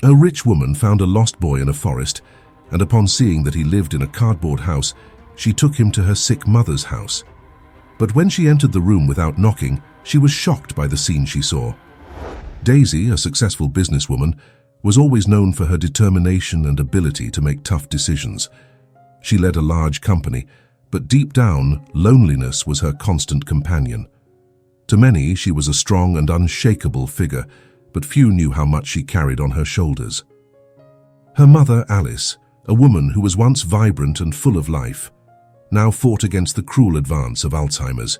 A rich woman found a lost boy in a forest, and upon seeing that he lived in a cardboard house, she took him to her sick mother's house. But when she entered the room without knocking, she was shocked by the scene she saw. Daisy, a successful businesswoman, was always known for her determination and ability to make tough decisions. She led a large company, but deep down, loneliness was her constant companion. To many, she was a strong and unshakable figure, but few knew how much she carried on her shoulders. Her mother, Alice, a woman who was once vibrant and full of life, now fought against the cruel advance of Alzheimer's.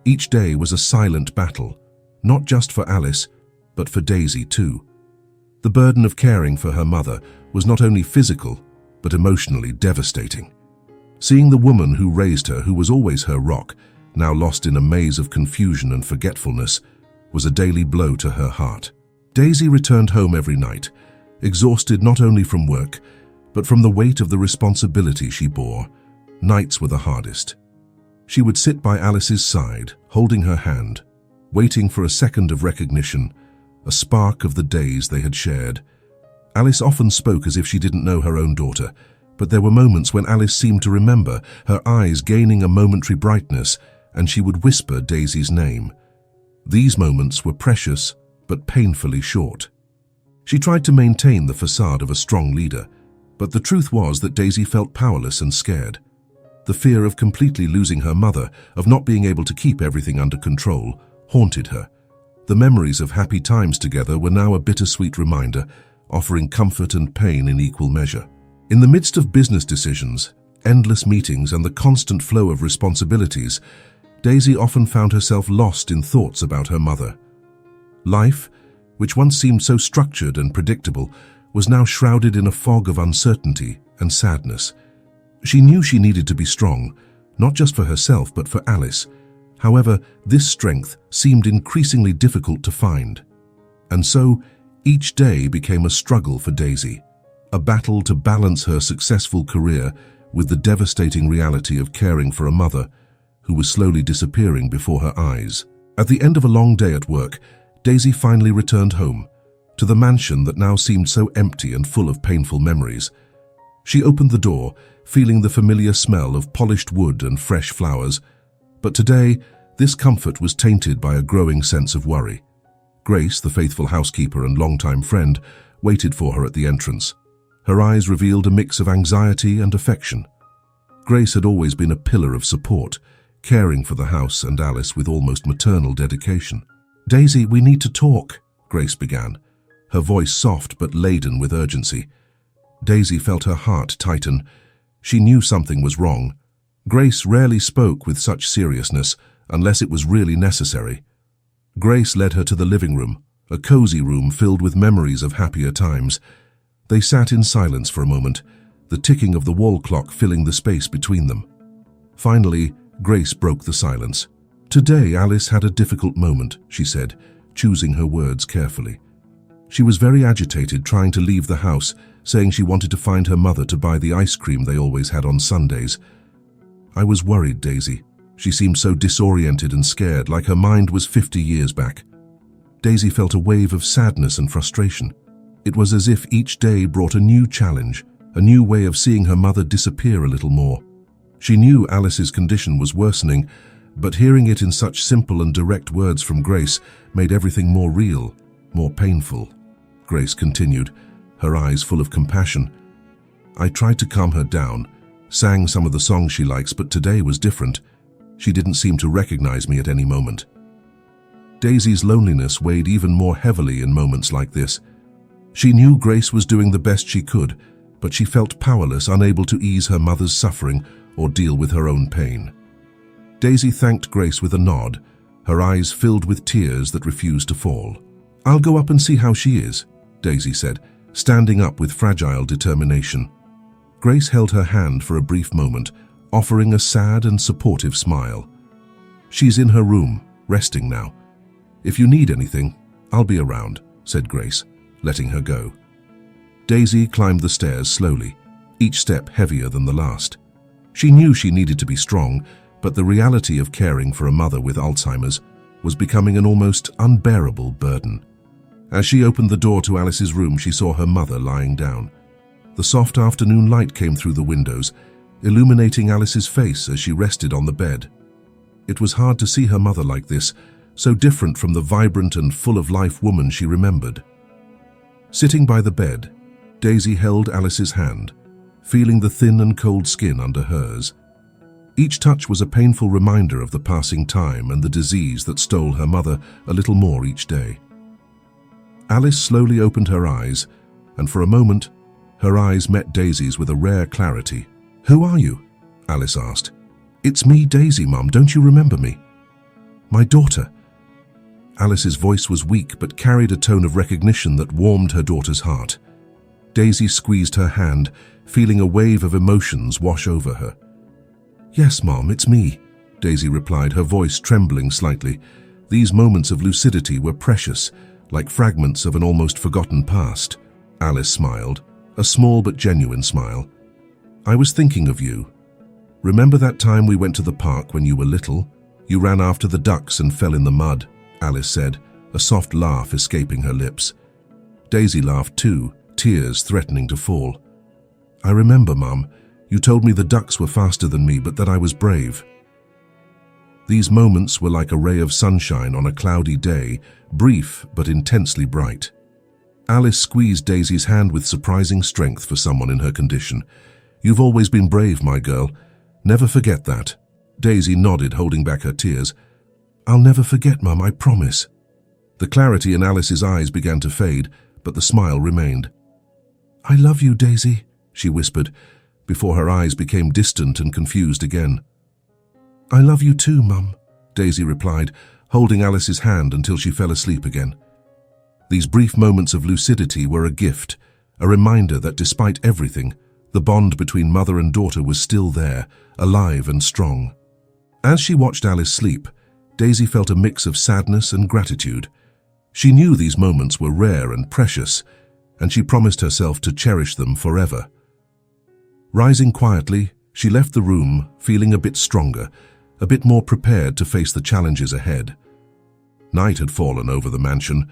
Each day was a silent battle, not just for Alice, but for Daisy too. The burden of caring for her mother was not only physical, but emotionally devastating. Seeing the woman who raised her, who was always her rock, now lost in a maze of confusion and forgetfulness, was a daily blow to her heart. Daisy returned home every night, exhausted not only from work, but from the weight of the responsibility she bore. Nights were the hardest. She would sit by Alice's side, holding her hand, waiting for a second of recognition, a spark of the days they had shared. Alice often spoke as if she didn't know her own daughter, but there were moments when Alice seemed to remember, her eyes gaining a momentary brightness, and she would whisper Daisy's name. These moments were precious, but painfully short. She tried to maintain the facade of a strong leader, but the truth was that Daisy felt powerless and scared. The fear of completely losing her mother, of not being able to keep everything under control, haunted her. The memories of happy times together were now a bittersweet reminder, offering comfort and pain in equal measure. In the midst of business decisions, endless meetings, and the constant flow of responsibilities, Daisy often found herself lost in thoughts about her mother. Life, which once seemed so structured and predictable, was now shrouded in a fog of uncertainty and sadness. She knew she needed to be strong, not just for herself but for Alice. However, this strength seemed increasingly difficult to find. And so, each day became a struggle for Daisy, a battle to balance her successful career with the devastating reality of caring for a mother who was slowly disappearing before her eyes. At the end of a long day at work, Daisy finally returned home, to the mansion that now seemed so empty and full of painful memories. She opened the door, feeling the familiar smell of polished wood and fresh flowers. But today, this comfort was tainted by a growing sense of worry. Grace, the faithful housekeeper and longtime friend, waited for her at the entrance. Her eyes revealed a mix of anxiety and affection. Grace had always been a pillar of support, caring for the house and Alice with almost maternal dedication. "Daisy, we need to talk," Grace began, her voice soft but laden with urgency. Daisy felt her heart tighten. She knew something was wrong. Grace rarely spoke with such seriousness, unless it was really necessary. Grace led her to the living room, a cozy room filled with memories of happier times. They sat in silence for a moment, the ticking of the wall clock filling the space between them. Finally, Grace broke the silence. "Today, Alice had a difficult moment," she said, choosing her words carefully. She was very agitated, trying to leave the house, saying she wanted to find her mother to buy the ice cream they always had on Sundays. "I was worried, Daisy." She seemed so disoriented and scared, like her mind was 50 years back. Daisy felt a wave of sadness and frustration. It was as if each day brought a new challenge, a new way of seeing her mother disappear a little more. She knew Alice's condition was worsening, but hearing it in such simple and direct words from Grace made everything more real, more painful. Grace continued, her eyes full of compassion. "I tried to calm her down, sang some of the songs she likes, but today was different. She didn't seem to recognize me at any moment." Daisy's loneliness weighed even more heavily in moments like this. She knew Grace was doing the best she could, but she felt powerless, unable to ease her mother's suffering or deal with her own pain. Daisy thanked Grace with a nod, her eyes filled with tears that refused to fall. "I'll go up and see how she is," Daisy said, standing up with fragile determination. Grace held her hand for a brief moment, offering a sad and supportive smile. "She's in her room, resting now. If you need anything, I'll be around," said Grace, letting her go. Daisy climbed the stairs slowly, each step heavier than the last. She knew she needed to be strong, but the reality of caring for a mother with Alzheimer's was becoming an almost unbearable burden. As she opened the door to Alice's room, she saw her mother lying down. The soft afternoon light came through the windows, illuminating Alice's face as she rested on the bed. It was hard to see her mother like this, so different from the vibrant and full-of-life woman she remembered. Sitting by the bed, Daisy held Alice's hand, feeling the thin and cold skin under hers. Each touch was a painful reminder of the passing time and the disease that stole her mother a little more each day. Alice slowly opened her eyes, and for a moment, her eyes met Daisy's with a rare clarity. "Who are you?" Alice asked. "It's me, Daisy, Mum. Don't you remember me?" "My daughter." Alice's voice was weak but carried a tone of recognition that warmed her daughter's heart. Daisy squeezed her hand, feeling a wave of emotions wash over her. "Yes, Mom, it's me," Daisy replied, her voice trembling slightly. These moments of lucidity were precious, like fragments of an almost forgotten past. Alice smiled, a small but genuine smile. "I was thinking of you. Remember that time we went to the park when you were little? You ran after the ducks and fell in the mud," Alice said, a soft laugh escaping her lips. Daisy laughed too, tears threatening to fall. "I remember, Mum. You told me the ducks were faster than me, but that I was brave." These moments were like a ray of sunshine on a cloudy day, brief but intensely bright. Alice squeezed Daisy's hand with surprising strength for someone in her condition. "You've always been brave, my girl. Never forget that." Daisy nodded, holding back her tears. "I'll never forget, Mum, I promise." The clarity in Alice's eyes began to fade, but the smile remained. "I love you, Daisy," she whispered, before her eyes became distant and confused again. "I love you too, Mum," Daisy replied, holding Alice's hand until she fell asleep again. These brief moments of lucidity were a gift, a reminder that despite everything, the bond between mother and daughter was still there, alive and strong. As she watched Alice sleep, Daisy felt a mix of sadness and gratitude. She knew these moments were rare and precious, and she promised herself to cherish them forever. Rising quietly, she left the room feeling a bit stronger, a bit more prepared to face the challenges ahead. Night had fallen over the mansion,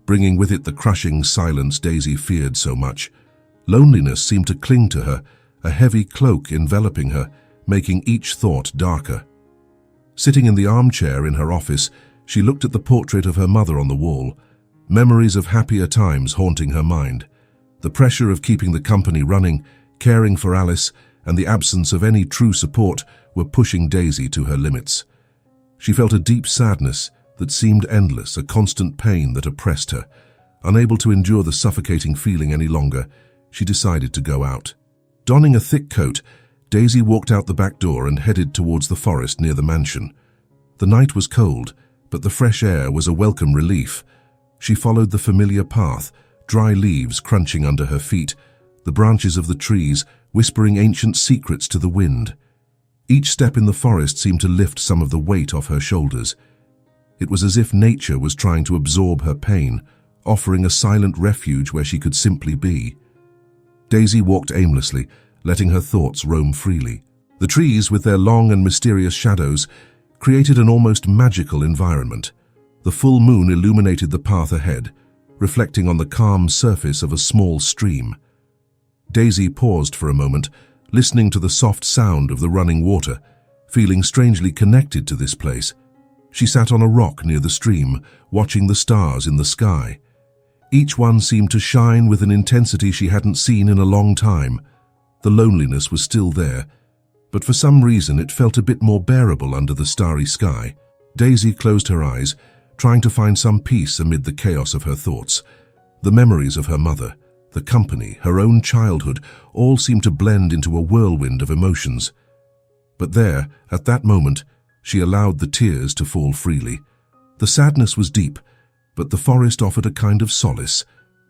bringing with it the crushing silence Daisy feared so much. Loneliness seemed to cling to her, a heavy cloak enveloping her, making each thought darker. Sitting in the armchair in her office, she looked at the portrait of her mother on the wall, memories of happier times haunting her mind. The pressure of keeping the company running, caring for Alice, and the absence of any true support were pushing Daisy to her limits. She felt a deep sadness that seemed endless, a constant pain that oppressed her. Unable to endure the suffocating feeling any longer, she decided to go out. Donning a thick coat, Daisy walked out the back door and headed towards the forest near the mansion. The night was cold, but the fresh air was a welcome relief. She followed the familiar path, dry leaves crunching under her feet, the branches of the trees whispering ancient secrets to the wind. Each step in the forest seemed to lift some of the weight off her shoulders. It was as if nature was trying to absorb her pain, offering a silent refuge where she could simply be. Daisy walked aimlessly, letting her thoughts roam freely. The trees, with their long and mysterious shadows, created an almost magical environment. The full moon illuminated the path ahead, reflecting on the calm surface of a small stream. Daisy paused for a moment, listening to the soft sound of the running water, feeling strangely connected to this place. She sat on a rock near the stream, watching the stars in the sky. Each one seemed to shine with an intensity she hadn't seen in a long time. The loneliness was still there, but for some reason it felt a bit more bearable under the starry sky. Daisy closed her eyes, trying to find some peace amid the chaos of her thoughts. The memories of her mother, the company, her own childhood, all seemed to blend into a whirlwind of emotions. But there, at that moment, she allowed the tears to fall freely. The sadness was deep, but the forest offered a kind of solace.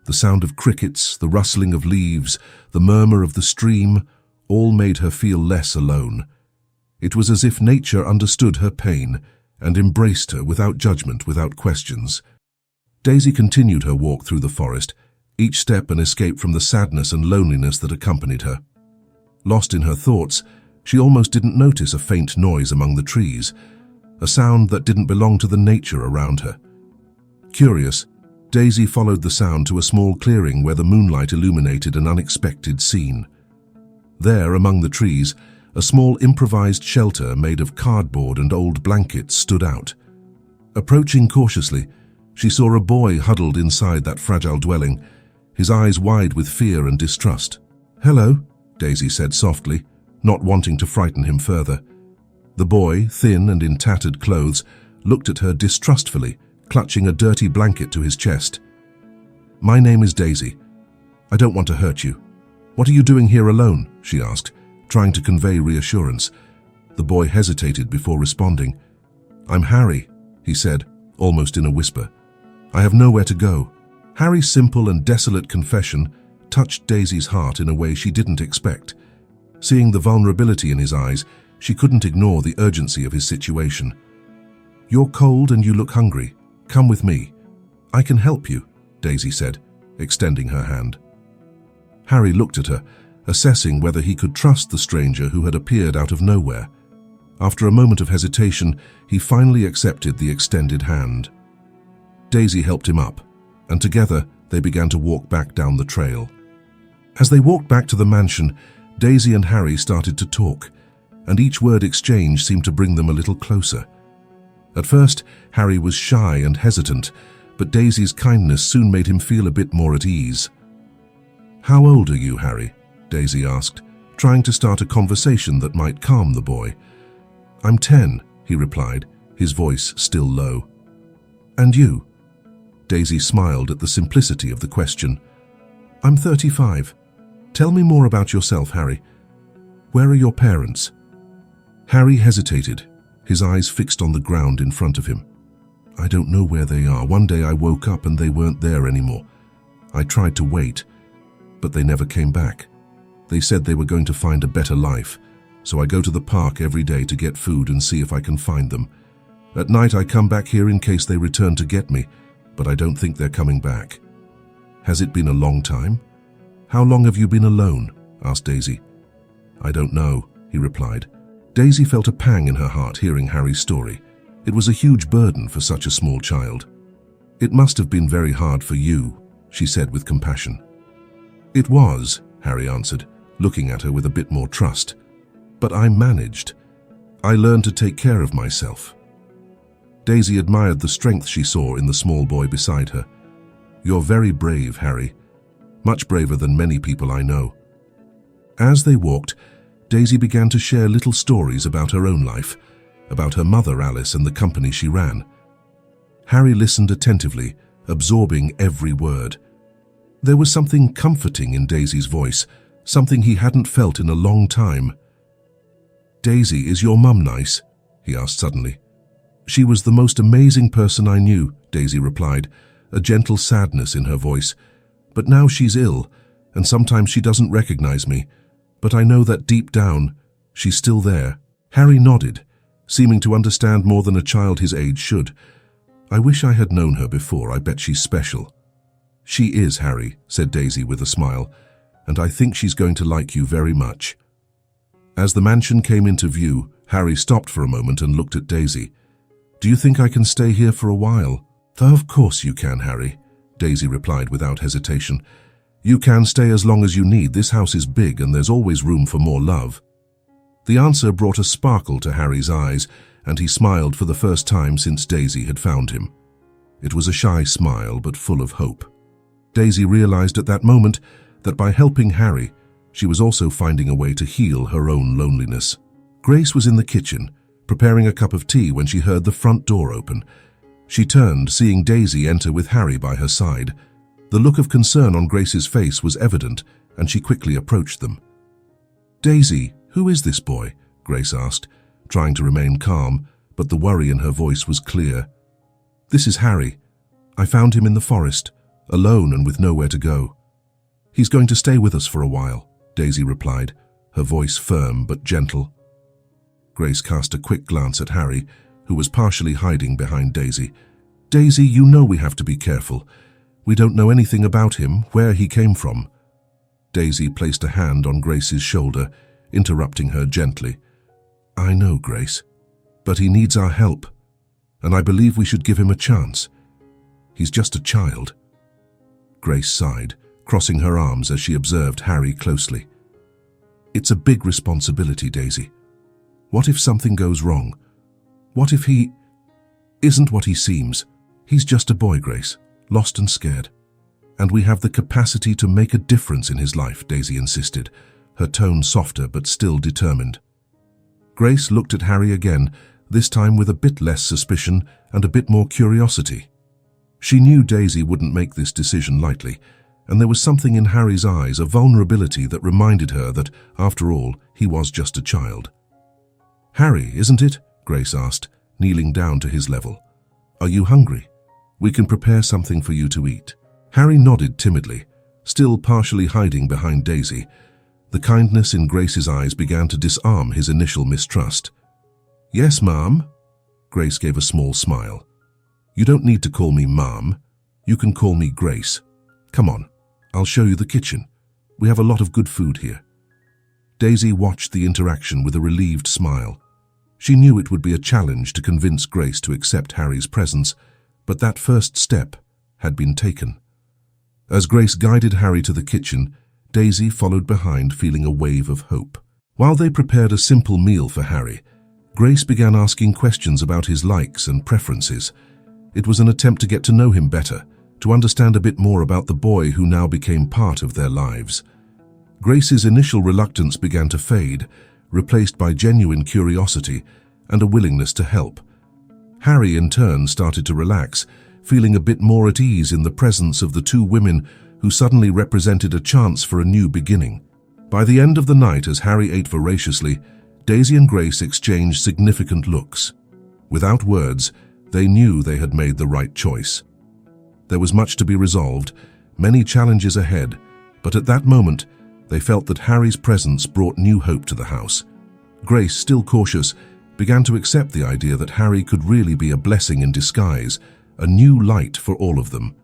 The sound of crickets, the rustling of leaves, the murmur of the stream, all made her feel less alone. It was as if nature understood her pain and embraced her without judgment, without questions. Daisy continued her walk through the forest, each step an escape from the sadness and loneliness that accompanied her. Lost in her thoughts, she almost didn't notice a faint noise among the trees, a sound that didn't belong to the nature around her. Curious, Daisy followed the sound to a small clearing where the moonlight illuminated an unexpected scene. There, among the trees, a small improvised shelter made of cardboard and old blankets stood out. Approaching cautiously, she saw a boy huddled inside that fragile dwelling, his eyes wide with fear and distrust. "Hello," Daisy said softly, not wanting to frighten him further. The boy, thin and in tattered clothes, looked at her distrustfully, clutching a dirty blanket to his chest. "My name is Daisy. I don't want to hurt you. What are you doing here alone?" she asked, trying to convey reassurance. The boy hesitated before responding. "I'm Harry," he said, almost in a whisper. "I have nowhere to go." Harry's simple and desolate confession touched Daisy's heart in a way she didn't expect. Seeing the vulnerability in his eyes, she couldn't ignore the urgency of his situation. "You're cold and you look hungry. Come with me. I can help you," Daisy said, extending her hand. Harry looked at her, assessing whether he could trust the stranger who had appeared out of nowhere. After a moment of hesitation, he finally accepted the extended hand. Daisy helped him up, and together they began to walk back down the trail. As they walked back to the mansion, Daisy and Harry started to talk, and each word exchange seemed to bring them a little closer. At first, Harry was shy and hesitant, but Daisy's kindness soon made him feel a bit more at ease. "How old are you, Harry?" Daisy asked, trying to start a conversation that might calm the boy. "I'm 10, he replied, his voice still low. "And you?" Daisy smiled at the simplicity of the question. "I'm 35. Tell me more about yourself, Harry. Where are your parents?" Harry hesitated, his eyes fixed on the ground in front of him. "I don't know where they are. One day I woke up and they weren't there anymore. I tried to wait, but they never came back. They said they were going to find a better life, so I go to the park every day to get food and see if I can find them. At night I come back here in case they return to get me, but I don't think they're coming back." "Has it been a long time? How long have you been alone?" asked Daisy. "I don't know," he replied. Daisy felt a pang in her heart hearing Harry's story. It was a huge burden for such a small child. "It must have been very hard for you," she said with compassion. "It was," Harry answered, looking at her with a bit more trust. "But I managed. I learned to take care of myself." Daisy admired the strength she saw in the small boy beside her. "You're very brave, Harry. Much braver than many people I know." As they walked, Daisy began to share little stories about her own life, about her mother Alice and the company she ran. Harry listened attentively, absorbing every word. There was something comforting in Daisy's voice, something he hadn't felt in a long time. "Daisy, is your mum nice?" he asked suddenly. "She was the most amazing person I knew," Daisy replied, a gentle sadness in her voice. "But now she's ill, and sometimes she doesn't recognize me. But I know that deep down, she's still there." Harry nodded, seeming to understand more than a child his age should. "I wish I had known her before. I bet she's special." "She is, Harry," said Daisy with a smile, "and I think she's going to like you very much." As the mansion came into view, Harry stopped for a moment and looked at Daisy. "Do you think I can stay here for a while?" "Of course you can, Harry," Daisy replied without hesitation. "You can stay as long as you need. This house is big and there's always room for more love." The answer brought a sparkle to Harry's eyes, and he smiled for the first time since Daisy had found him. It was a shy smile, but full of hope. Daisy realized at that moment that by helping Harry, she was also finding a way to heal her own loneliness. Grace was in the kitchen, preparing a cup of tea when she heard the front door open. She turned, seeing Daisy enter with Harry by her side. The look of concern on Grace's face was evident, and she quickly approached them. "Daisy, who is this boy?" Grace asked, trying to remain calm, but the worry in her voice was clear. "This is Harry. I found him in the forest, alone and with nowhere to go. He's going to stay with us for a while," Daisy replied, her voice firm but gentle. Grace cast a quick glance at Harry, who was partially hiding behind Daisy. "Daisy, you know we have to be careful. We don't know anything about him, where he came from." Daisy placed a hand on Grace's shoulder, interrupting her gently. "I know, Grace, but he needs our help, and I believe we should give him a chance. He's just a child." Grace sighed, crossing her arms as she observed Harry closely. It's a big responsibility, Daisy. What if something goes wrong? What if he isn't what he seems? He's just a boy, Grace, lost and scared. And we have the capacity to make a difference in his life, Daisy insisted, her tone softer but still determined. Grace looked at Harry again, this time with a bit less suspicion and a bit more curiosity. She knew Daisy wouldn't make this decision lightly, and there was something in Harry's eyes, a vulnerability that reminded her that, after all, he was just a child. "Harry, isn't it?" Grace asked, kneeling down to his level. "Are you hungry? We can prepare something for you to eat." Harry nodded timidly, still partially hiding behind Daisy. The kindness in Grace's eyes began to disarm his initial mistrust. "Yes, Ma'am." Grace gave a small smile. "You don't need to call me Ma'am. You can call me Grace. Come on, I'll show you the kitchen. We have a lot of good food here." Daisy watched the interaction with a relieved smile. She knew it would be a challenge to convince Grace to accept Harry's presence, but that first step had been taken. As Grace guided Harry to the kitchen, Daisy followed behind, feeling a wave of hope. While they prepared a simple meal for Harry, Grace began asking questions about his likes and preferences. It was an attempt to get to know him better, to understand a bit more about the boy who now became part of their lives. Grace's initial reluctance began to fade, replaced by genuine curiosity and a willingness to help. Harry, in turn, started to relax, feeling a bit more at ease in the presence of the two women who suddenly represented a chance for a new beginning. By the end of the night, as Harry ate voraciously, Daisy and Grace exchanged significant looks. Without words, they knew they had made the right choice. There was much to be resolved, many challenges ahead, but at that moment, they felt that Harry's presence brought new hope to the house. Grace, still cautious, began to accept the idea that Harry could really be a blessing in disguise, a new light for all of them.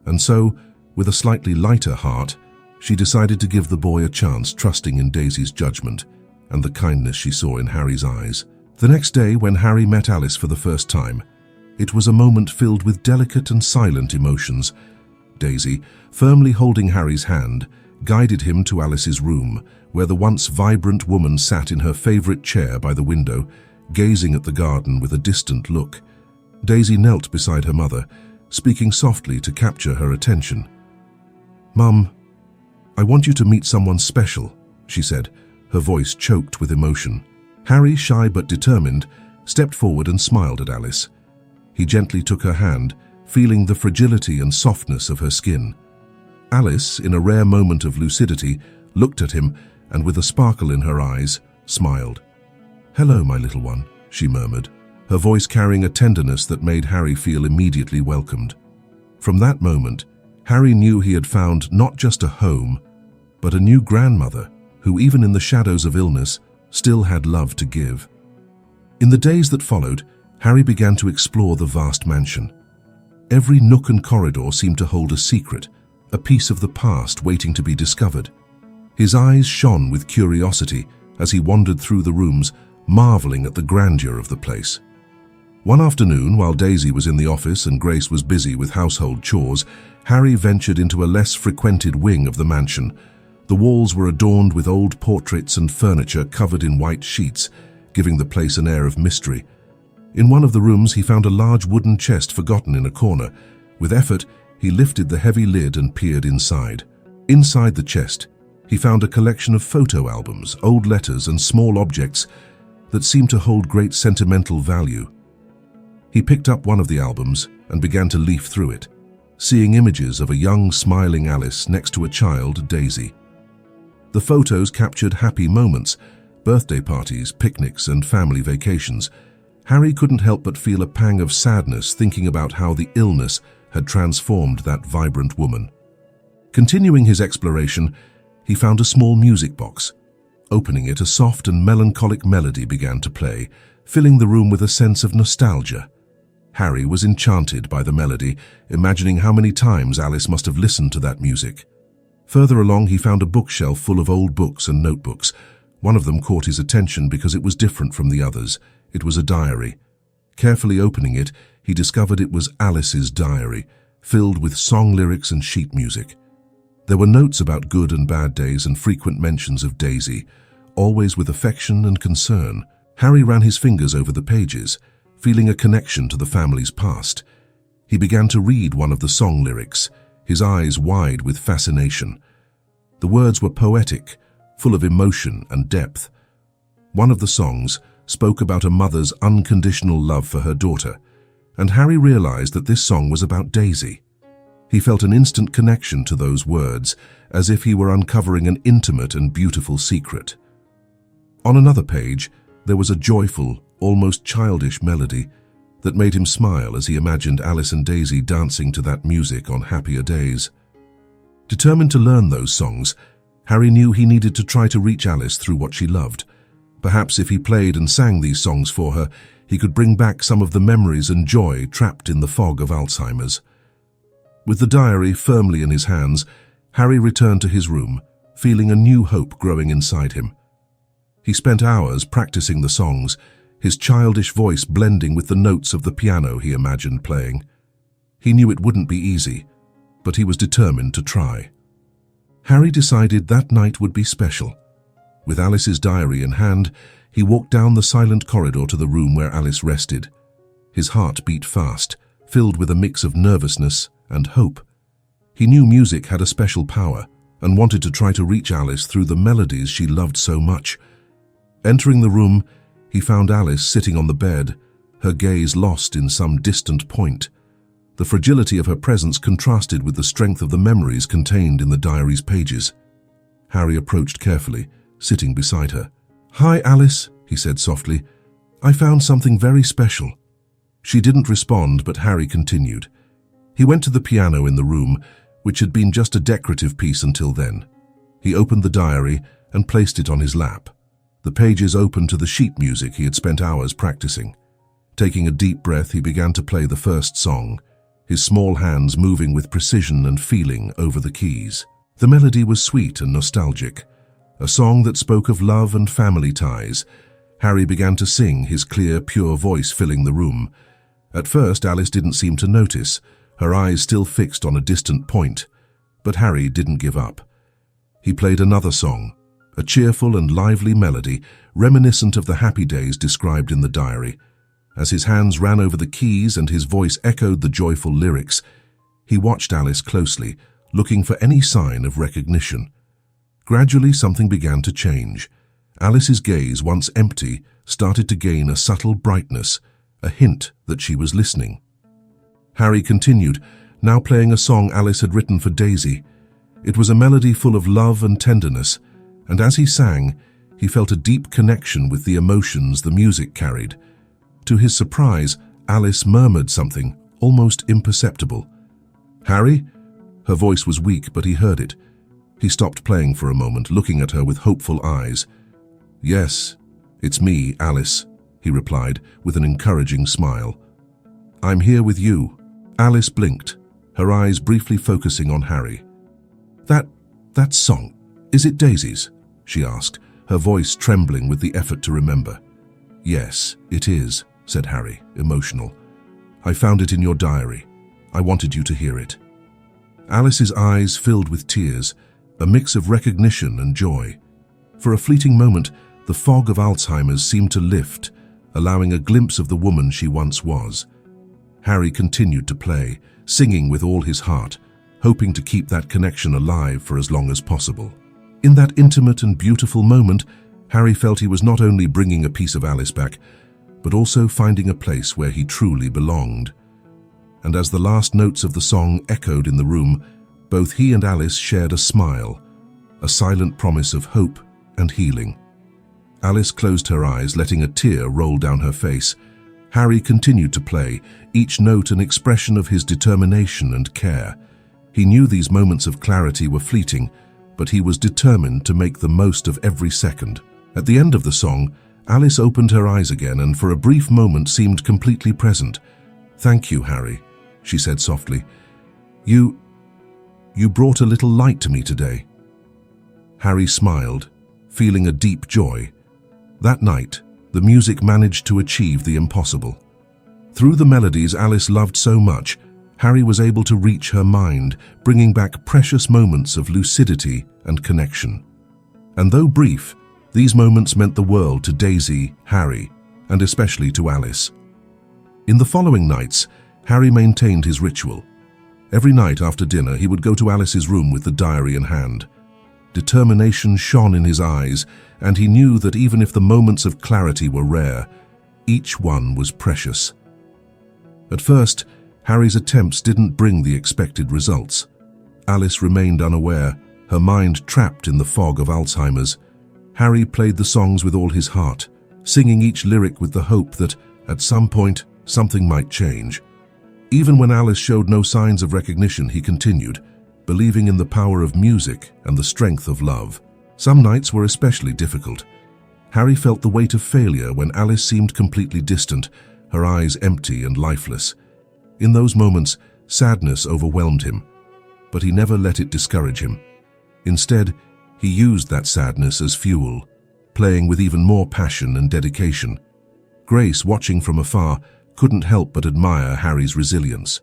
And so, with a slightly lighter heart, she decided to give the boy a chance, trusting in Daisy's judgment and the kindness she saw in Harry's eyes. The next day, when Harry met Alice for the first time, it was a moment filled with delicate and silent emotions. Daisy, firmly holding Harry's hand, guided him to Alice's room, where the once vibrant woman sat in her favorite chair by the window, gazing at the garden with a distant look. Daisy knelt beside her mother, speaking softly to capture her attention. "Mum, I want you to meet someone special," she said, her voice choked with emotion. Harry, shy but determined, stepped forward and smiled at Alice. He gently took her hand, feeling the fragility and softness of her skin. Alice, in a rare moment of lucidity, looked at him and, with a sparkle in her eyes, smiled. "Hello, my little one," she murmured, her voice carrying a tenderness that made Harry feel immediately welcomed. From that moment, Harry knew he had found not just a home, but a new grandmother who, even in the shadows of illness, still had love to give. In the days that followed, Harry began to explore the vast mansion. Every nook and corridor seemed to hold a secret, a piece of the past waiting to be discovered. His eyes shone with curiosity as he wandered through the rooms, marveling at the grandeur of the place. One afternoon, while Daisy was in the office and Grace was busy with household chores, Harry ventured into a less frequented wing of the mansion. The walls were adorned with old portraits and furniture covered in white sheets, giving the place an air of mystery. In one of the rooms, he found a large wooden chest forgotten in a corner. With effort, he lifted the heavy lid and peered inside. Inside the chest, he found a collection of photo albums, old letters, and small objects that seemed to hold great sentimental value. He picked up one of the albums and began to leaf through it, seeing images of a young, smiling Alice next to a child, Daisy. The photos captured happy moments, birthday parties, picnics, and family vacations. Harry couldn't help but feel a pang of sadness thinking about how the illness had transformed that vibrant woman. Continuing his exploration, he found a small music box. Opening it, a soft and melancholic melody began to play, filling the room with a sense of nostalgia. Harry was enchanted by the melody, imagining how many times Alice must have listened to that music. Further along, he found a bookshelf full of old books and notebooks. One of them caught his attention because it was different from the others. It was a diary. Carefully opening it, he discovered it was Alice's diary, filled with song lyrics and sheet music. There were notes about good and bad days and frequent mentions of Daisy, always with affection and concern. Harry ran his fingers over the pages, feeling a connection to the family's past. He began to read one of the song lyrics, his eyes wide with fascination. The words were poetic, full of emotion and depth. One of the songs spoke about a mother's unconditional love for her daughter, and Harry realized that this song was about Daisy. He felt an instant connection to those words, as if he were uncovering an intimate and beautiful secret. On another page, there was a joyful, almost childish melody that made him smile as he imagined Alice and Daisy dancing to that music on happier days. Determined to learn those songs, Harry knew he needed to try to reach Alice through what she loved. Perhaps if he played and sang these songs for her, he could bring back some of the memories and joy trapped in the fog of Alzheimer's. With the diary firmly in his hands, Harry returned to his room, feeling a new hope growing inside him. He spent hours practicing the songs, his childish voice blending with the notes of the piano he imagined playing. He knew it wouldn't be easy, but he was determined to try. Harry decided that night would be special. With Alice's diary in hand, he walked down the silent corridor to the room where Alice rested. His heart beat fast, filled with a mix of nervousness and hope. He knew music had a special power and wanted to try to reach Alice through the melodies she loved so much. Entering the room, he found Alice sitting on the bed, her gaze lost in some distant point. The fragility of her presence contrasted with the strength of the memories contained in the diary's pages. Harry approached carefully, sitting beside her. "Hi, Alice," he said softly. "I found something very special." She didn't respond, but Harry continued. He went to the piano in the room, which had been just a decorative piece until then. He opened the diary and placed it on his lap. The pages opened to the sheet music he had spent hours practicing. Taking a deep breath, he began to play the first song, his small hands moving with precision and feeling over the keys. The melody was sweet and nostalgic, a song that spoke of love and family ties. Harry began to sing, his clear, pure voice filling the room. At first, Alice didn't seem to notice, her eyes still fixed on a distant point. But Harry didn't give up. He played another song, a cheerful and lively melody, reminiscent of the happy days described in the diary. As his hands ran over the keys and his voice echoed the joyful lyrics, he watched Alice closely, looking for any sign of recognition. Gradually, something began to change. Alice's gaze, once empty, started to gain a subtle brightness, a hint that she was listening. Harry continued, now playing a song Alice had written for Daisy. It was a melody full of love and tenderness, and as he sang, he felt a deep connection with the emotions the music carried. To his surprise, Alice murmured something, almost imperceptible. "Harry?" Her voice was weak, but he heard it. He stopped playing for a moment, looking at her with hopeful eyes. "Yes, it's me, Alice," he replied, with an encouraging smile. "I'm here with you." Alice blinked, her eyes briefly focusing on Harry. That song, is it Daisy's?" she asked, her voice trembling with the effort to remember. "Yes, it is," said Harry, emotional. "I found it in your diary. I wanted you to hear it." Alice's eyes filled with tears, a mix of recognition and joy. For a fleeting moment, the fog of Alzheimer's seemed to lift, allowing a glimpse of the woman she once was. Harry continued to play, singing with all his heart, hoping to keep that connection alive for as long as possible. In that intimate and beautiful moment, Harry felt he was not only bringing a piece of Alice back, but also finding a place where he truly belonged. And as the last notes of the song echoed in the room, both he and Alice shared a smile, a silent promise of hope and healing. Alice closed her eyes, letting a tear roll down her face. Harry continued to play, each note an expression of his determination and care. He knew these moments of clarity were fleeting, but he was determined to make the most of every second. At the end of the song, Alice opened her eyes again and for a brief moment seemed completely present. "Thank you, Harry," she said softly. You brought a little light to me today." Harry smiled, feeling a deep joy. That night, the music managed to achieve the impossible. Through the melodies Alice loved so much, Harry was able to reach her mind, bringing back precious moments of lucidity and connection. And though brief, these moments meant the world to Daisy, Harry, and especially to Alice. In the following nights, Harry maintained his ritual. Every night after dinner, he would go to Alice's room with the diary in hand. Determination shone in his eyes, and he knew that even if the moments of clarity were rare, each one was precious. At first, Harry's attempts didn't bring the expected results. Alice remained unaware, her mind trapped in the fog of Alzheimer's. Harry played the songs with all his heart, singing each lyric with the hope that, at some point, something might change. Even when Alice showed no signs of recognition, he continued, believing in the power of music and the strength of love. Some nights were especially difficult. Harry felt the weight of failure when Alice seemed completely distant, her eyes empty and lifeless. In those moments, sadness overwhelmed him, but he never let it discourage him. Instead, he used that sadness as fuel, playing with even more passion and dedication. Grace, watching from afar, couldn't help but admire Harry's resilience.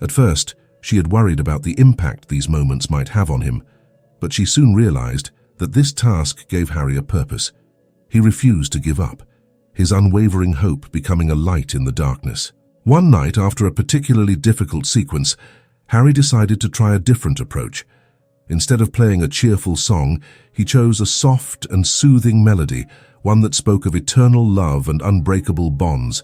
At first, she had worried about the impact these moments might have on him, but she soon realized that this task gave Harry a purpose. He refused to give up, his unwavering hope becoming a light in the darkness. One night, after a particularly difficult sequence, Harry decided to try a different approach. Instead of playing a cheerful song, he chose a soft and soothing melody, one that spoke of eternal love and unbreakable bonds.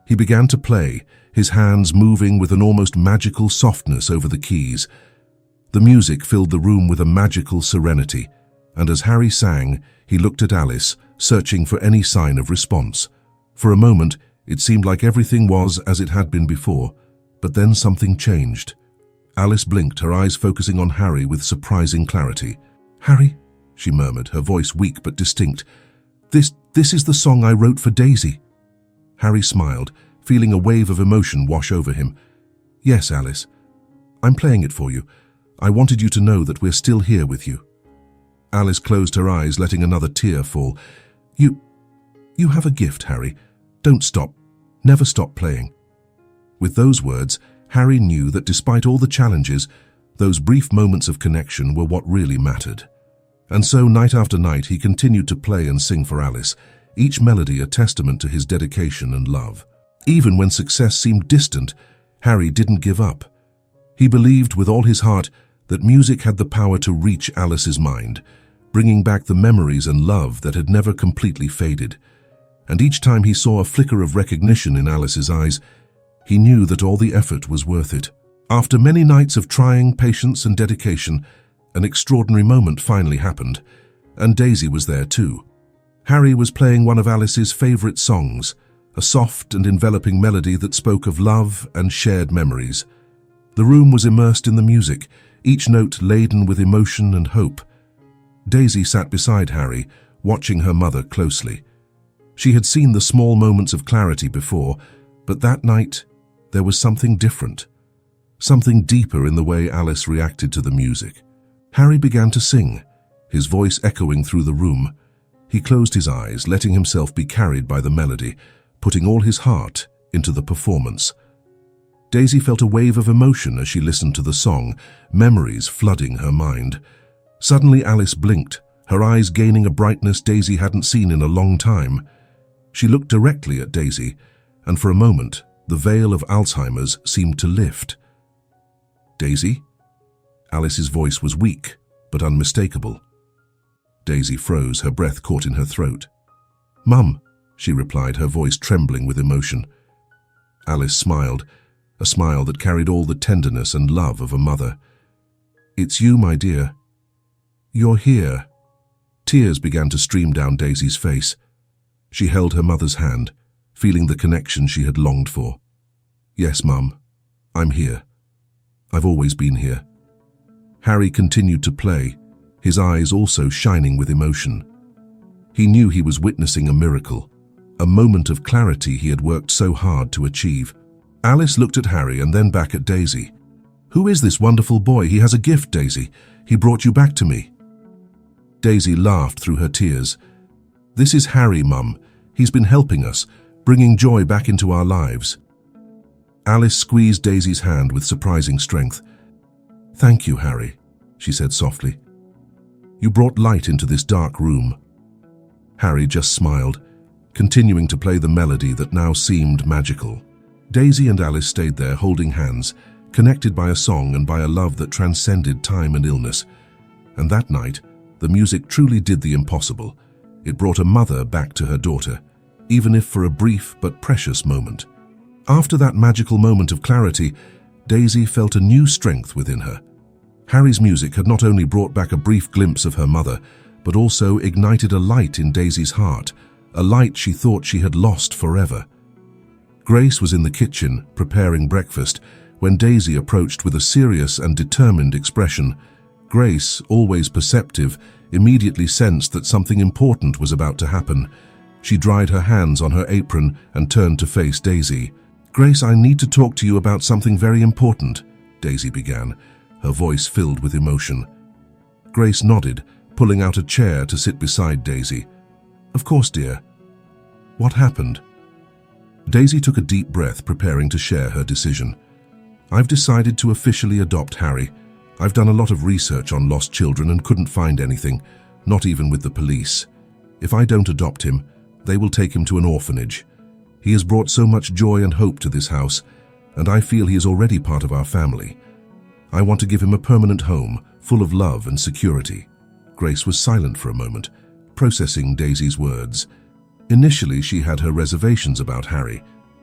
He began to play, his hands moving with an almost magical softness over the keys. The music filled the room with a magical serenity, and as Harry sang, he looked at Alice, searching for any sign of response. For a moment, it seemed like everything was as it had been before, but then something changed. Alice blinked, her eyes focusing on Harry with surprising clarity. "Harry," she murmured, her voice weak but distinct, This is the song I wrote for Daisy." Harry smiled, feeling a wave of emotion wash over him. "Yes, Alice. I'm playing it for you. I wanted you to know that we're still here with you." Alice closed her eyes, letting another tear fall. You have a gift, Harry. Don't stop. Never stop playing." With those words, Harry knew that despite all the challenges, those brief moments of connection were what really mattered. And so, night after night, he continued to play and sing for Alice, each melody a testament to his dedication and love. Even when success seemed distant, Harry didn't give up. He believed with all his heart that music had the power to reach Alice's mind, bringing back the memories and love that had never completely faded. And each time he saw a flicker of recognition in Alice's eyes, he knew that all the effort was worth it. After many nights of trying patience and dedication, an extraordinary moment finally happened, and Daisy was there too. Harry was playing one of Alice's favorite songs, a soft and enveloping melody that spoke of love and shared memories. The room was immersed in the music, each note laden with emotion and hope. Daisy sat beside Harry, watching her mother closely. She had seen the small moments of clarity before, but that night there was something different, something deeper in the way Alice reacted to the music. Harry began to sing, his voice echoing through the room. He closed his eyes, letting himself be carried by the melody, putting all his heart into the performance. Daisy felt a wave of emotion as she listened to the song, memories flooding her mind. Suddenly Alice blinked, her eyes gaining a brightness Daisy hadn't seen in a long time. She looked directly at Daisy, and for a moment, the veil of Alzheimer's seemed to lift. "Daisy?" Alice's voice was weak, but unmistakable. Daisy froze, her breath caught in her throat. "Mum," she replied, her voice trembling with emotion. Alice smiled, a smile that carried all the tenderness and love of a mother. "It's you, my dear. You're here." Tears began to stream down Daisy's face. She held her mother's hand, feeling the connection she had longed for. "Yes, Mum, I'm here. I've always been here." Harry continued to play, his eyes also shining with emotion. He knew he was witnessing a miracle, a moment of clarity he had worked so hard to achieve. Alice looked at Harry and then back at Daisy. "Who is this wonderful boy? He has a gift, Daisy. He brought you back to me." Daisy laughed through her tears. "This is Harry, Mum. He's been helping us, bringing joy back into our lives." Alice squeezed Daisy's hand with surprising strength. "Thank you, Harry," she said softly. "You brought light into this dark room." Harry just smiled, continuing to play the melody that now seemed magical. Daisy and Alice stayed there holding hands, connected by a song and by a love that transcended time and illness. And that night, the music truly did the impossible. It brought a mother back to her daughter, even if for a brief but precious moment. After that magical moment of clarity, Daisy felt a new strength within her. Harry's music had not only brought back a brief glimpse of her mother, but also ignited a light in Daisy's heart, a light she thought she had lost forever. Grace was in the kitchen, preparing breakfast, when Daisy approached with a serious and determined expression. Grace, always perceptive, immediately sensed that something important was about to happen. She dried her hands on her apron and turned to face Daisy. "Grace, I need to talk to you about something very important," Daisy began, her voice filled with emotion. Grace nodded, pulling out a chair to sit beside Daisy. "Of course, dear. What happened?" Daisy took a deep breath, preparing to share her decision. "I've decided to officially adopt Harry. I've done a lot of research on lost children and couldn't find anything, not even with the police. If I don't adopt him, they will take him to an orphanage. He has brought so much joy and hope to this house, and I feel he is already part of our family. I want to give him a permanent home, full of love and security." Grace was silent for a moment, processing Daisy's words. Initially, she had her reservations about Harry.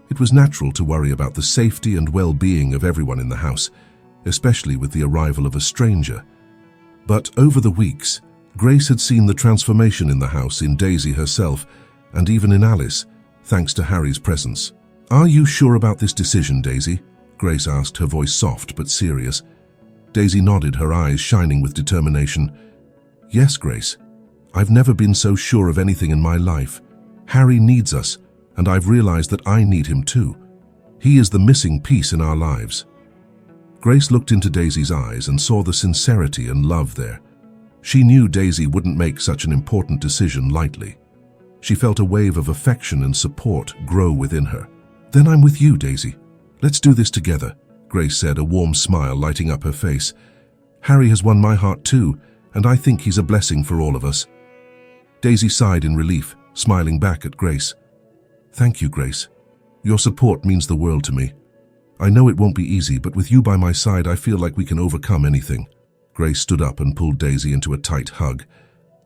It was natural to worry about the safety and well-being of everyone in the house, especially with the arrival of a stranger. But over the weeks, Grace had seen the transformation in the house, in Daisy herself, and even in Alice, thanks to Harry's presence. "Are you sure about this decision, Daisy?" Grace asked, her voice soft but serious. Daisy nodded, her eyes shining with determination. "Yes, Grace. I've never been so sure of anything in my life. Harry needs us, and I've realized that I need him too. He is the missing piece in our lives." Grace looked into Daisy's eyes and saw the sincerity and love there. She knew Daisy wouldn't make such an important decision lightly. She felt a wave of affection and support grow within her. "Then I'm with you, Daisy. Let's do this together," Grace said, a warm smile lighting up her face. "Harry has won my heart too, and I think he's a blessing for all of us." Daisy sighed in relief, smiling back at Grace. "Thank you, Grace. Your support means the world to me. I know it won't be easy, but with you by my side, I feel like we can overcome anything." Grace stood up and pulled Daisy into a tight hug.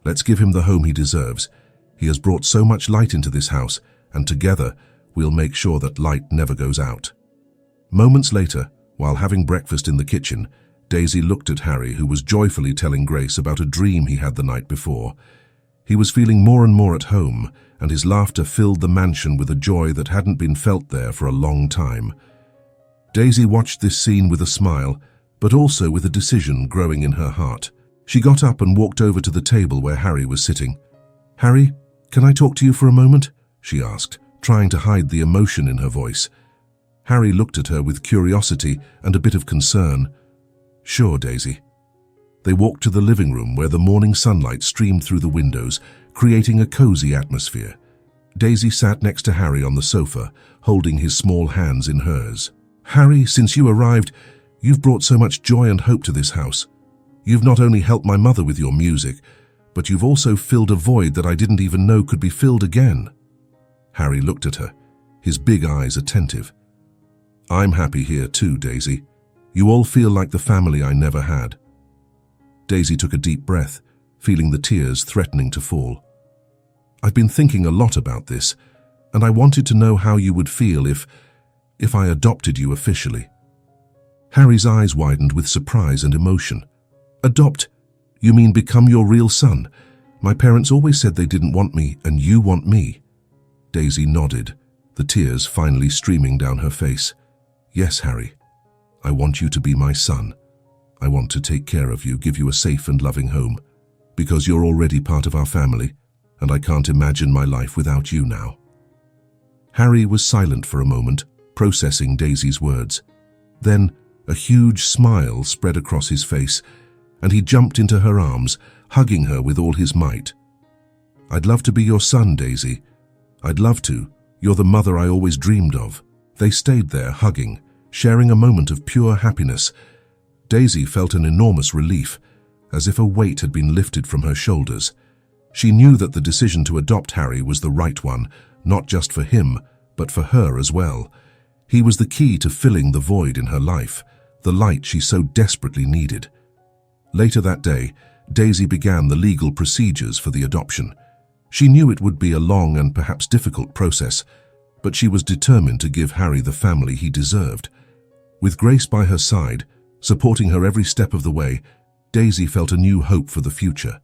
"Let's give him the home he deserves. He has brought so much light into this house, and together, we'll make sure that light never goes out." Moments later, while having breakfast in the kitchen, Daisy looked at Harry, who was joyfully telling Grace about a dream he had the night before. He was feeling more and more at home, and his laughter filled the mansion with a joy that hadn't been felt there for a long time. Daisy watched this scene with a smile, but also with a decision growing in her heart. She got up and walked over to the table where Harry was sitting. "Harry, can I talk to you for a moment?" she asked, trying to hide the emotion in her voice. Harry looked at her with curiosity and a bit of concern. "Sure, Daisy." They walked to the living room where the morning sunlight streamed through the windows, creating a cozy atmosphere. Daisy sat next to Harry on the sofa, holding his small hands in hers. "Harry, since you arrived, you've brought so much joy and hope to this house. You've not only helped my mother with your music, but you've also filled a void that I didn't even know could be filled again." Harry looked at her, his big eyes attentive. "I'm happy here too, Daisy. You all feel like the family I never had." Daisy took a deep breath, feeling the tears threatening to fall. "I've been thinking a lot about this, and I wanted to know how you would feel if I adopted you officially." Harry's eyes widened with surprise and emotion. "Adopt? You mean become your real son? My parents always said they didn't want me, and you want me." Daisy nodded, the tears finally streaming down her face. "Yes, Harry. I want you to be my son. I want to take care of you, give you a safe and loving home, because you're already part of our family, and I can't imagine my life without you now." Harry was silent for a moment, processing Daisy's words. Then a huge smile spread across his face, and he jumped into her arms, hugging her with all his might. "I'd love to be your son, Daisy. I'd love to. You're the mother I always dreamed of." They stayed there, hugging, sharing a moment of pure happiness. Daisy felt an enormous relief, as if a weight had been lifted from her shoulders. She knew that the decision to adopt Harry was the right one, not just for him, but for her as well. He was the key to filling the void in her life, the light she so desperately needed. Later that day, Daisy began the legal procedures for the adoption. She knew it would be a long and perhaps difficult process, but she was determined to give Harry the family he deserved. With Grace by her side, supporting her every step of the way, Daisy felt a new hope for the future.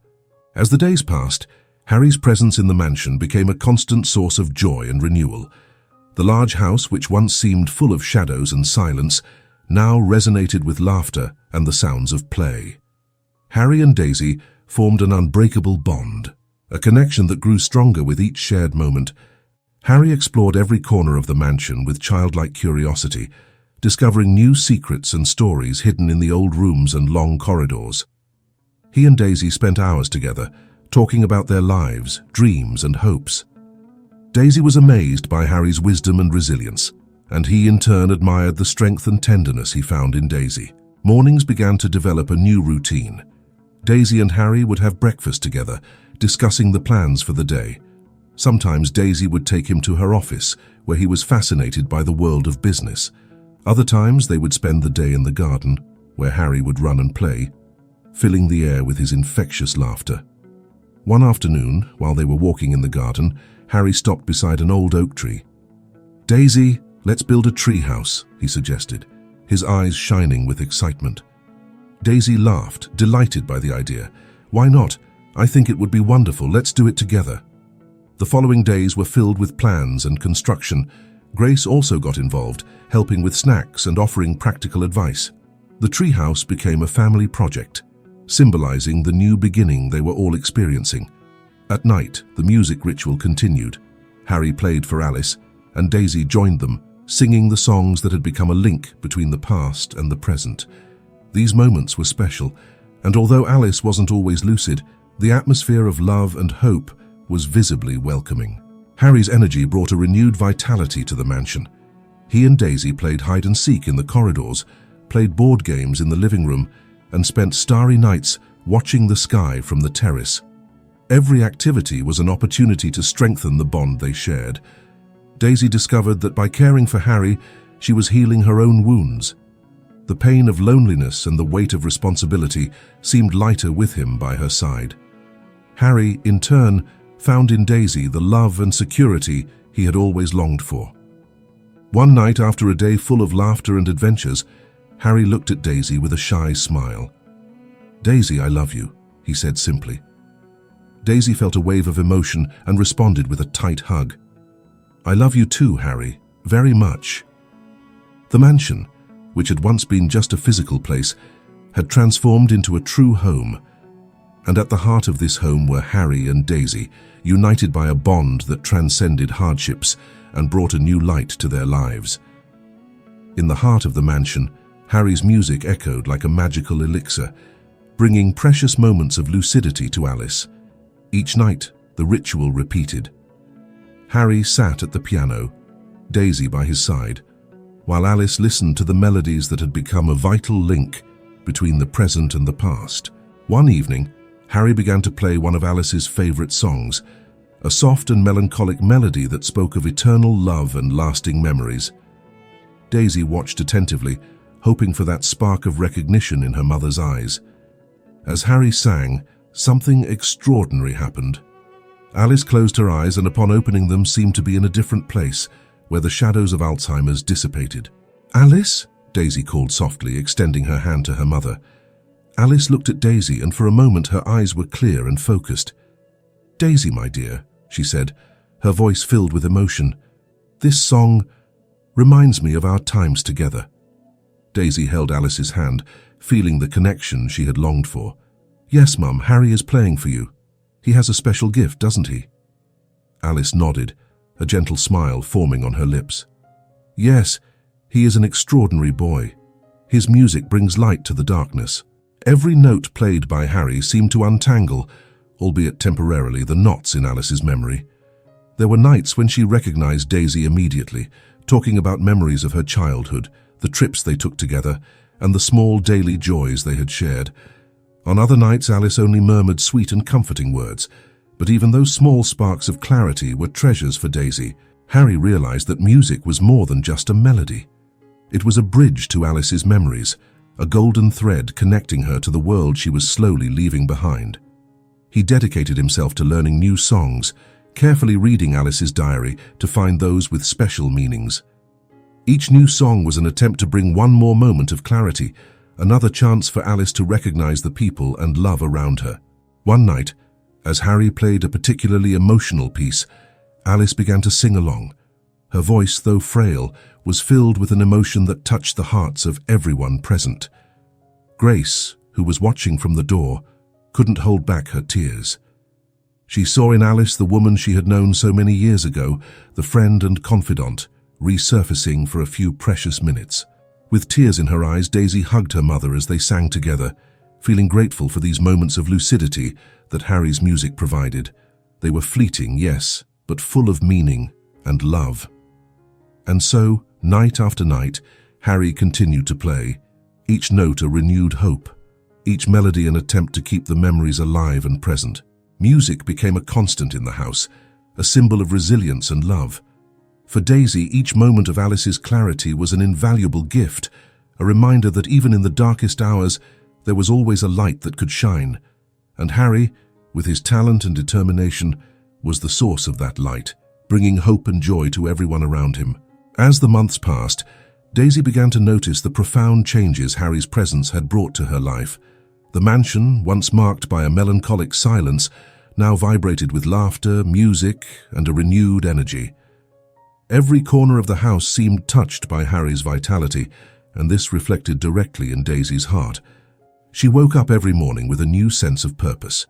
As the days passed, Harry's presence in the mansion became a constant source of joy and renewal. The large house, which once seemed full of shadows and silence, now resonated with laughter and the sounds of play. Harry and Daisy formed an unbreakable bond, a connection that grew stronger with each shared moment. Harry explored every corner of the mansion with childlike curiosity, discovering new secrets and stories hidden in the old rooms and long corridors. He and Daisy spent hours together, talking about their lives, dreams, and hopes. Daisy was amazed by Harry's wisdom and resilience, and he in turn admired the strength and tenderness he found in Daisy. Mornings began to develop a new routine. Daisy and Harry would have breakfast together, discussing the plans for the day. Sometimes Daisy would take him to her office, where he was fascinated by the world of business. Other times they would spend the day in the garden, where Harry would run and play, filling the air with his infectious laughter. One afternoon, while they were walking in the garden, Harry stopped beside an old oak tree. "Daisy, let's build a tree house," he suggested, his eyes shining with excitement. Daisy laughed, delighted by the idea. "Why not? I think it would be wonderful. Let's do it together." The following days were filled with plans and construction. Grace also got involved, helping with snacks and offering practical advice. The treehouse became a family project, symbolizing the new beginning they were all experiencing. At night, the music ritual continued. Harry played for Alice, and Daisy joined them, singing the songs that had become a link between the past and the present. These moments were special, and although Alice wasn't always lucid, the atmosphere of love and hope was visibly welcoming. Harry's energy brought a renewed vitality to the mansion. He and Daisy played hide-and-seek in the corridors, played board games in the living room, and spent starry nights watching the sky from the terrace. Every activity was an opportunity to strengthen the bond they shared. Daisy discovered that by caring for Harry, she was healing her own wounds. The pain of loneliness and the weight of responsibility seemed lighter with him by her side. Harry, in turn, found in Daisy the love and security he had always longed for. One night, after a day full of laughter and adventures, Harry looked at Daisy with a shy smile. "Daisy, I love you," he said simply. Daisy felt a wave of emotion and responded with a tight hug. "I love you too, Harry, very much." The mansion, which had once been just a physical place, had transformed into a true home. And at the heart of this home were Harry and Daisy, united by a bond that transcended hardships and brought a new light to their lives. In the heart of the mansion, Harry's music echoed like a magical elixir, bringing precious moments of lucidity to Alice. Each night, the ritual repeated. Harry sat at the piano, Daisy by his side, while Alice listened to the melodies that had become a vital link between the present and the past. One evening, Harry began to play one of Alice's favorite songs, a soft and melancholic melody that spoke of eternal love and lasting memories. Daisy watched attentively, hoping for that spark of recognition in her mother's eyes. As Harry sang, something extraordinary happened. Alice closed her eyes and upon opening them seemed to be in a different place, where the shadows of Alzheimer's dissipated. "Alice?" Daisy called softly, extending her hand to her mother. Alice looked at Daisy, and for a moment her eyes were clear and focused. "Daisy, my dear," she said, her voice filled with emotion, "this song reminds me of our times together." Daisy held Alice's hand, feeling the connection she had longed for. "Yes, Mum, Harry is playing for you. He has a special gift, doesn't he?" Alice nodded, a gentle smile forming on her lips. "Yes, he is an extraordinary boy. His music brings light to the darkness." Every note played by Harry seemed to untangle, albeit temporarily, the knots in Alice's memory. There were nights when she recognized Daisy immediately, talking about memories of her childhood, the trips they took together, and the small daily joys they had shared. On other nights, Alice only murmured sweet and comforting words, but even those small sparks of clarity were treasures for Daisy. Harry realized that music was more than just a melody. It was a bridge to Alice's memories, a golden thread connecting her to the world she was slowly leaving behind. He dedicated himself to learning new songs, carefully reading Alice's diary to find those with special meanings. Each new song was an attempt to bring one more moment of clarity, another chance for Alice to recognize the people and love around her. One night, as Harry played a particularly emotional piece, Alice began to sing along. Her voice, though frail, was filled with an emotion that touched the hearts of everyone present. Grace, who was watching from the door, couldn't hold back her tears. She saw in Alice the woman she had known so many years ago, the friend and confidant, resurfacing for a few precious minutes. With tears in her eyes, Daisy hugged her mother as they sang together, feeling grateful for these moments of lucidity that Harry's music provided. They were fleeting, yes, but full of meaning and love. And so, night after night, Harry continued to play, each note a renewed hope, each melody an attempt to keep the memories alive and present. Music became a constant in the house, a symbol of resilience and love. For Daisy, each moment of Alice's clarity was an invaluable gift, a reminder that even in the darkest hours, there was always a light that could shine. And Harry, with his talent and determination, was the source of that light, bringing hope and joy to everyone around him. As the months passed, Daisy began to notice the profound changes Harry's presence had brought to her life. The mansion, once marked by a melancholic silence, now vibrated with laughter, music, and a renewed energy. Every corner of the house seemed touched by Harry's vitality, and this reflected directly in Daisy's heart. She woke up every morning with a new sense of purpose.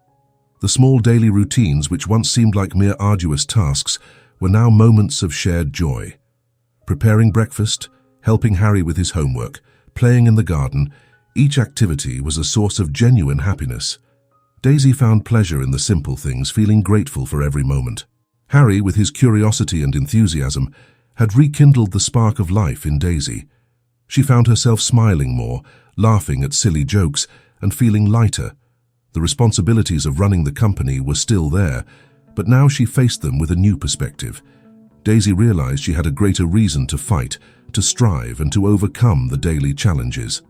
The small daily routines, which once seemed like mere arduous tasks, were now moments of shared joy. Preparing breakfast, helping Harry with his homework, playing in the garden, each activity was a source of genuine happiness. Daisy found pleasure in the simple things, feeling grateful for every moment. Harry, with his curiosity and enthusiasm, had rekindled the spark of life in Daisy. She found herself smiling more, laughing at silly jokes, and feeling lighter. The responsibilities of running the company were still there, but now she faced them with a new perspective. Daisy realized she had a greater reason to fight, to strive, and to overcome the daily challenges.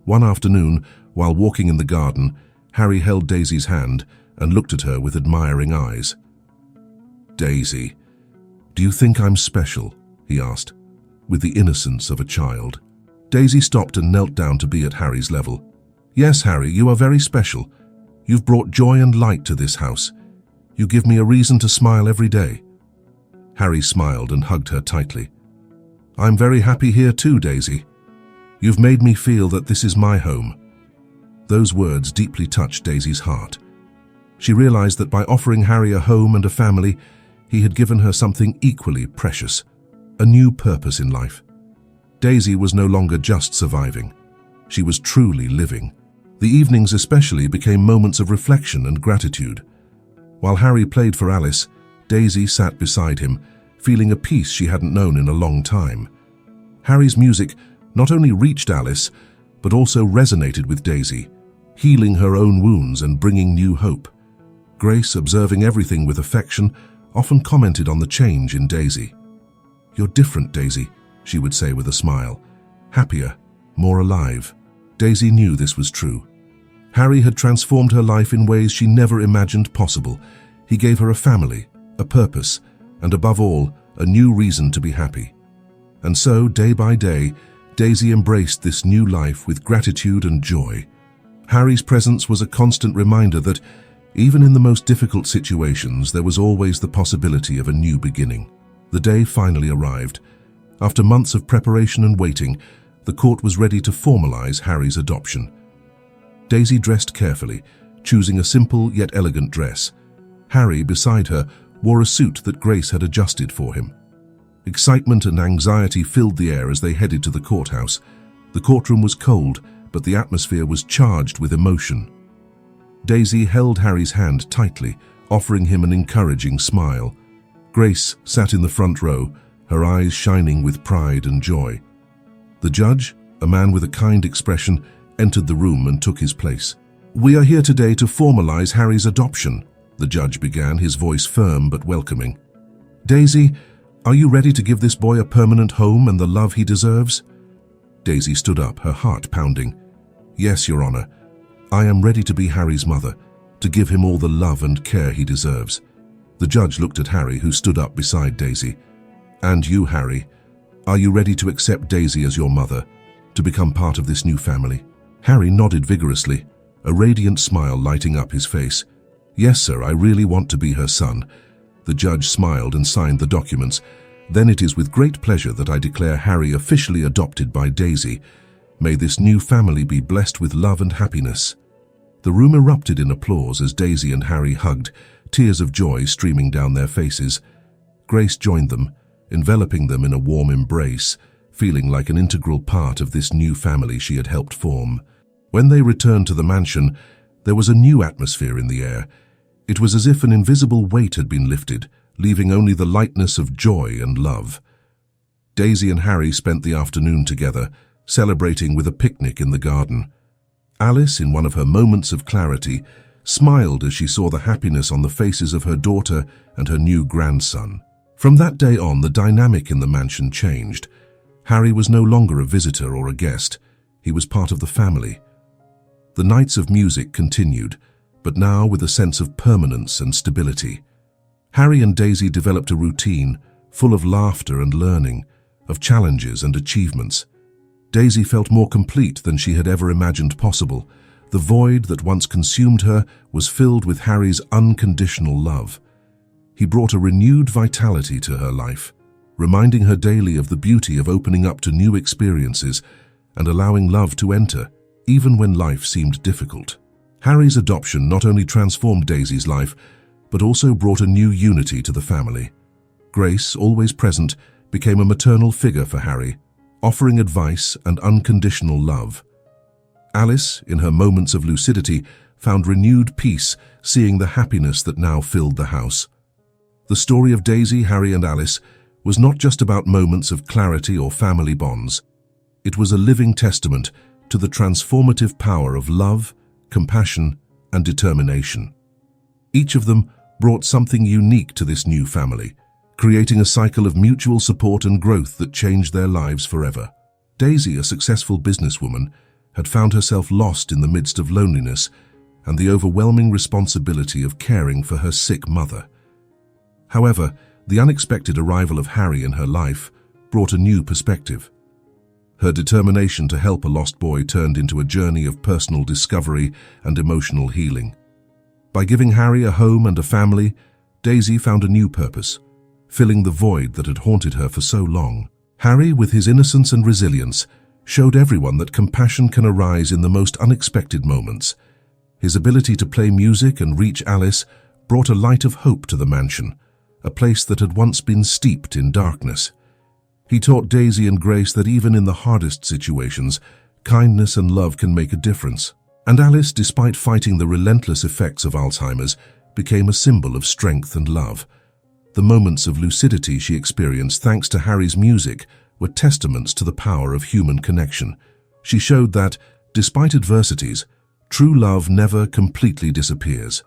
One afternoon, while walking in the garden, Harry held Daisy's hand and looked at her with admiring eyes. "Daisy, do you think I'm special?" he asked, with the innocence of a child. Daisy stopped and knelt down to be at Harry's level. "Yes, Harry, you are very special. You've brought joy and light to this house. You give me a reason to smile every day." Harry smiled and hugged her tightly. "I'm very happy here too, Daisy. You've made me feel that this is my home." Those words deeply touched Daisy's heart. She realized that by offering Harry a home and a family, he had given her something equally precious, a new purpose in life. Daisy was no longer just surviving. She was truly living. The evenings especially became moments of reflection and gratitude. While Harry played for Alice, Daisy sat beside him, feeling a peace she hadn't known in a long time. Harry's music not only reached Alice, but also resonated with Daisy, healing her own wounds and bringing new hope. Grace, observing everything with affection, often commented on the change in Daisy. "You're different, Daisy," she would say with a smile. "Happier, more alive." Daisy knew this was true. Harry had transformed her life in ways she never imagined possible. He gave her a family, a purpose, and above all, a new reason to be happy. And so, day by day, Daisy embraced this new life with gratitude and joy. Harry's presence was a constant reminder that, even in the most difficult situations, there was always the possibility of a new beginning. The day finally arrived. After months of preparation and waiting, the court was ready to formalize Harry's adoption. Daisy dressed carefully, choosing a simple yet elegant dress. Harry, beside her, wore a suit that Grace had adjusted for him. Excitement and anxiety filled the air as they headed to the courthouse. The courtroom was cold, but the atmosphere was charged with emotion. Daisy held Harry's hand tightly, offering him an encouraging smile. Grace sat in the front row, her eyes shining with pride and joy. The judge, a man with a kind expression, entered the room and took his place. "We are here today to formalize Harry's adoption," the judge began, his voice firm but welcoming. "Daisy, are you ready to give this boy a permanent home and the love he deserves?" Daisy stood up, her heart pounding. "Yes, Your Honor. I am ready to be Harry's mother, to give him all the love and care he deserves." The judge looked at Harry, who stood up beside Daisy. "And you, Harry, are you ready to accept Daisy as your mother, to become part of this new family?" Harry nodded vigorously, a radiant smile lighting up his face. "Yes, sir, I really want to be her son." The judge smiled and signed the documents. "Then it is with great pleasure that I declare Harry officially adopted by Daisy. May this new family be blessed with love and happiness." The room erupted in applause as Daisy and Harry hugged, tears of joy streaming down their faces. Grace joined them, enveloping them in a warm embrace, feeling like an integral part of this new family she had helped form. When they returned to the mansion, there was a new atmosphere in the air. It was as if an invisible weight had been lifted, leaving only the lightness of joy and love. Daisy and Harry spent the afternoon together, celebrating with a picnic in the garden. Alice, in one of her moments of clarity, smiled as she saw the happiness on the faces of her daughter and her new grandson. From that day on, the dynamic in the mansion changed. Harry was no longer a visitor or a guest. He was part of the family. The nights of music continued, but now with a sense of permanence and stability. Harry and Daisy developed a routine full of laughter and learning, of challenges and achievements. Daisy felt more complete than she had ever imagined possible. The void that once consumed her was filled with Harry's unconditional love. He brought a renewed vitality to her life, reminding her daily of the beauty of opening up to new experiences and allowing love to enter, even when life seemed difficult. Harry's adoption not only transformed Daisy's life, but also brought a new unity to the family. Grace, always present, became a maternal figure for Harry, offering advice and unconditional love. Alice, in her moments of lucidity, found renewed peace, seeing the happiness that now filled the house. The story of Daisy, Harry, and Alice was not just about moments of clarity or family bonds. It was a living testament to the transformative power of love, compassion, and determination. Each of them brought something unique to this new family, creating a cycle of mutual support and growth that changed their lives forever. Daisy, a successful businesswoman, had found herself lost in the midst of loneliness and the overwhelming responsibility of caring for her sick mother. However, the unexpected arrival of Harry in her life brought a new perspective. Her determination to help a lost boy turned into a journey of personal discovery and emotional healing. By giving Harry a home and a family, Daisy found a new purpose, filling the void that had haunted her for so long. Harry, with his innocence and resilience, showed everyone that compassion can arise in the most unexpected moments. His ability to play music and reach Alice brought a light of hope to the mansion, a place that had once been steeped in darkness. He taught Daisy and Grace that even in the hardest situations, kindness and love can make a difference. And Alice, despite fighting the relentless effects of Alzheimer's, became a symbol of strength and love. The moments of lucidity she experienced thanks to Harry's music were testaments to the power of human connection. She showed that, despite adversities, true love never completely disappears.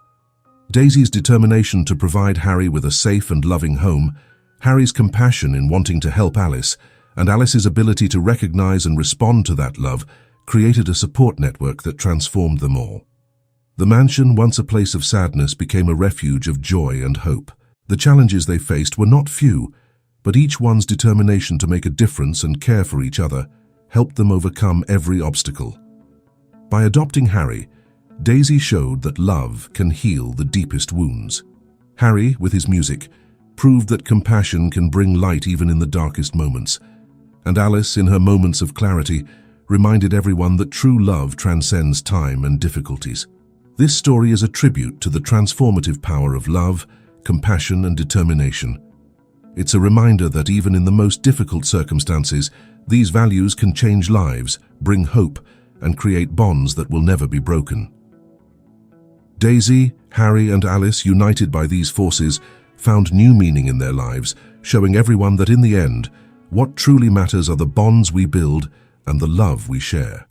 Daisy's determination to provide Harry with a safe and loving home, Harry's compassion in wanting to help Alice, and Alice's ability to recognize and respond to that love created a support network that transformed them all. The mansion, once a place of sadness, became a refuge of joy and hope. The challenges they faced were not few, but each one's determination to make a difference and care for each other helped them overcome every obstacle. By adopting Harry, Daisy showed that love can heal the deepest wounds. Harry, with his music, proved that compassion can bring light even in the darkest moments. And Alice, in her moments of clarity, reminded everyone that true love transcends time and difficulties. This story is a tribute to the transformative power of love, compassion, and determination. It's a reminder that even in the most difficult circumstances, these values can change lives, bring hope, and create bonds that will never be broken. Daisy, Harry, and Alice, united by these forces, found new meaning in their lives, showing everyone that in the end, what truly matters are the bonds we build and the love we share.